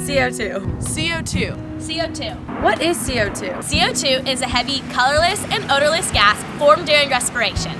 CO2. CO2. CO2. What is CO2? CO2 is a heavy, colorless, and odorless gas formed during respiration.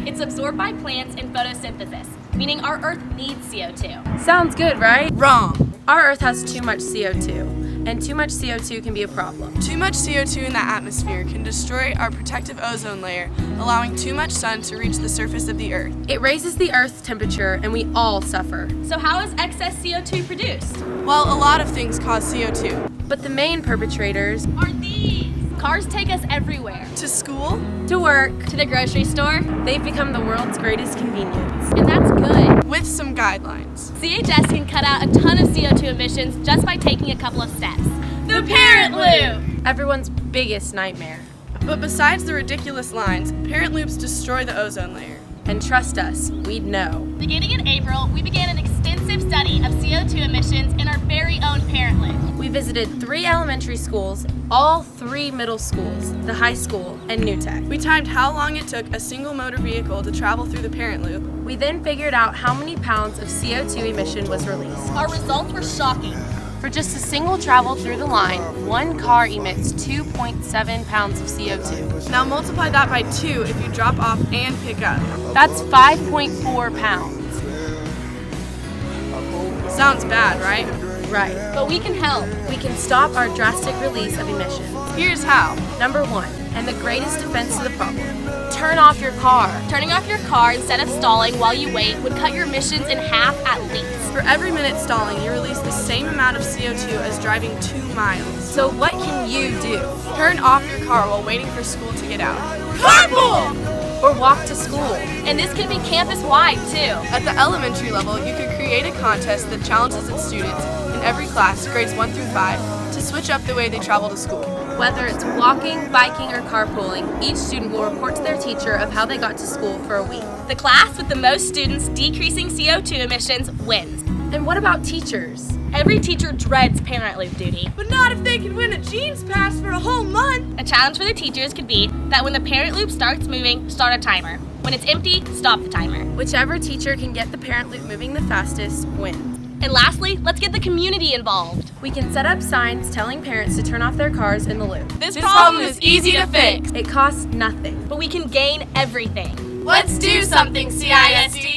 It's absorbed by plants in photosynthesis, meaning our Earth needs CO2. Sounds good, right? Wrong. Our Earth has too much CO2, and too much CO2 can be a problem. Too much CO2 in the atmosphere can destroy our protective ozone layer, allowing too much sun to reach the surface of the Earth. It raises the Earth's temperature, and we all suffer. So how is excess CO2 produced? Well, a lot of things cause CO2. But the main perpetrators Are these? Cars take us everywhere. To school? to work, To the grocery store. they've become the world's greatest convenience. And that's good. With some guidelines. CHS can cut out a ton of CO2 emissions just by taking a couple of steps. The parent loop! Everyone's biggest nightmare. But besides the ridiculous lines, parent loops destroy the ozone layer. And trust us, we'd know. Beginning in April, we began an extensive study of CO2 emissions in our very own parent loop. We visited 3 elementary schools, all 3 middle schools, the high school, and New Tech. We timed how long it took a single motor vehicle to travel through the parent loop. We then figured out how many pounds of CO2 emission was released. Our results were shocking. For just a single travel through the line, 1 car emits 2.7 pounds of CO2. Now multiply that by 2 if you drop off and pick up. That's 5.4 pounds. Sounds bad, right? Right. But we can help. We can stop our drastic release of emissions. Here's how. Number 1, and the greatest defense to the problem, turn off your car. Turning off your car instead of stalling while you wait would cut your emissions in half at least. For every minute stalling, you release the same amount of CO2 as driving 2 miles. So what can you do? Turn off your car while waiting for school to get out. Carpool! Or walk to school. And this could be campus-wide too. At the elementary level, you could create a contest that challenges its students in every class, grades 1 through 5, to switch up the way they travel to school. Whether it's walking, biking, or carpooling, each student will report to their teacher of how they got to school for a week. The class with the most students decreasing CO2 emissions wins. And what about teachers? Every teacher dreads parent loop duty. But not if they can win a jeans pass for a whole month. A challenge for the teachers could be that when the parent loop starts moving, start a timer. When it's empty, stop the timer. Whichever teacher can get the parent loop moving the fastest wins. And lastly, let's get the community involved. We can set up signs telling parents to turn off their cars in the loop. This problem is easy to fix. It costs nothing. But we can gain everything. Let's do something, CISD.